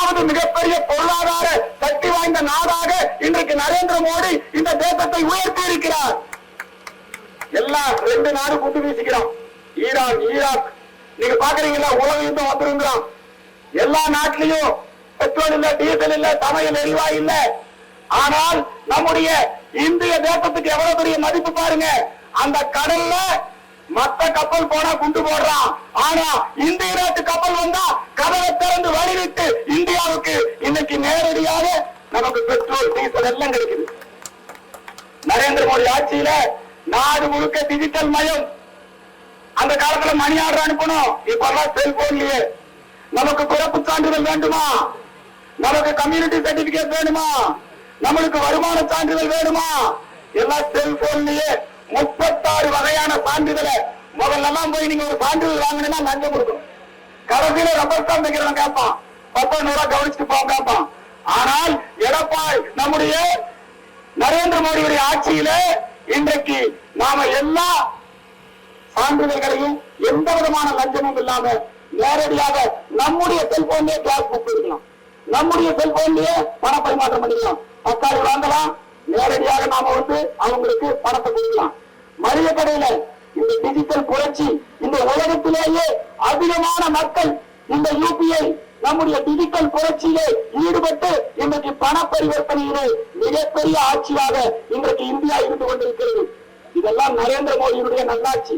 உலகளாவது மிகப்பெரிய பொருளாதார சக்தி வாய்ந்த நாடாக இன்றைக்கு நரேந்திர மோடி இந்த தேசத்தை உயர்த்தி இருக்கிறார். எல்லாம் 2 நாடு குண்டு வீசிக்கிறோம். ஈரான், ஈராக், நீங்க பாக்குறீங்களா, உலக யுத்தம் வந்திருக்கிறோம். எல்லா நாட்டிலையும் பெட்ரோல் இல்ல, டீசல் இல்ல, சமையல் எரிவாயு இல்ல. ஆனால் நம்முடைய இந்திய தேசத்துக்கு எவ்வளவு பெரிய மதிப்பு பாருங்க. அந்த கடல்ல மத்த கப்பல் போனா குண்டு போடுறான். ஆனா இந்திய நாட்டு கப்பல் வந்தா கதவை திறந்து வழிவிட்டு இந்தியாவுக்கு இன்னைக்கு நேரடியாக நமக்கு பெட்ரோல், டீசல் எல்லாம் கிடைக்குது. நரேந்திர மோடி ஆட்சியில நாடு முழுக்க டிஜிட்டல் மயம். அந்த காலத்துல மணி ஆர்டர் அனுப்பணும், இப்பெல்லாம் செல்போன்லயே. நமக்கு பிறப்பு சான்றிதழ் வேண்டுமா, நமக்கு கம்யூனிட்டி சர்டிபிகேட் வேணுமா, நம்மளுக்கு வருமான சான்றிதழ் வேணுமா, எல்லாம் செல்போன்லயே 36 வகையான சான்றிதழை. முதல்ல எல்லாம் போய் நீங்க ஒரு சான்றிதழ் வாங்கினா லஞ்சம் கொடுக்கணும். கடைசியில ரப்பர் ஸ்டாம்ப் வைக்கிறவன் கேட்பான், 10 ரூபாய் கவனிச்சுட்டு போ கேட்பான். ஆனால் எடப்பாடி நம்முடைய நரேந்திர மோடியுடைய ஆட்சியில இன்றைக்கு நாம எல்லா சான்றிதழ்களையும் எந்த விதமான லஞ்சமும் இல்லாம நேரடியாக நம்முடைய செல்போன்லயே கிளாஸ் புக் எடுக்கலாம், நம்முடைய செல்போன்லயே பண பரிமாற்றம் பண்ணிக்கலாம். தக்காளி வாங்கலாம், நேரடியாக நாம அவங்களுக்கு பணத்தை கொடுக்கலாம். மளிகை கடையில இந்த டிஜிட்டல் புரட்சி, இந்த உலகத்திலேயே அதிகமான மக்கள் இந்த யூபிஐ நம்முடைய டிஜிட்டல் புரட்சியிலே ஈடுபட்டு இன்றைக்கு பண பரிவர்த்தனையிலே மிகப்பெரிய ஆட்சியாக இன்றைக்கு இந்தியா இருந்து கொண்டிருக்கிறது. இதெல்லாம் நரேந்திர மோடியினுடைய நல்லாட்சி.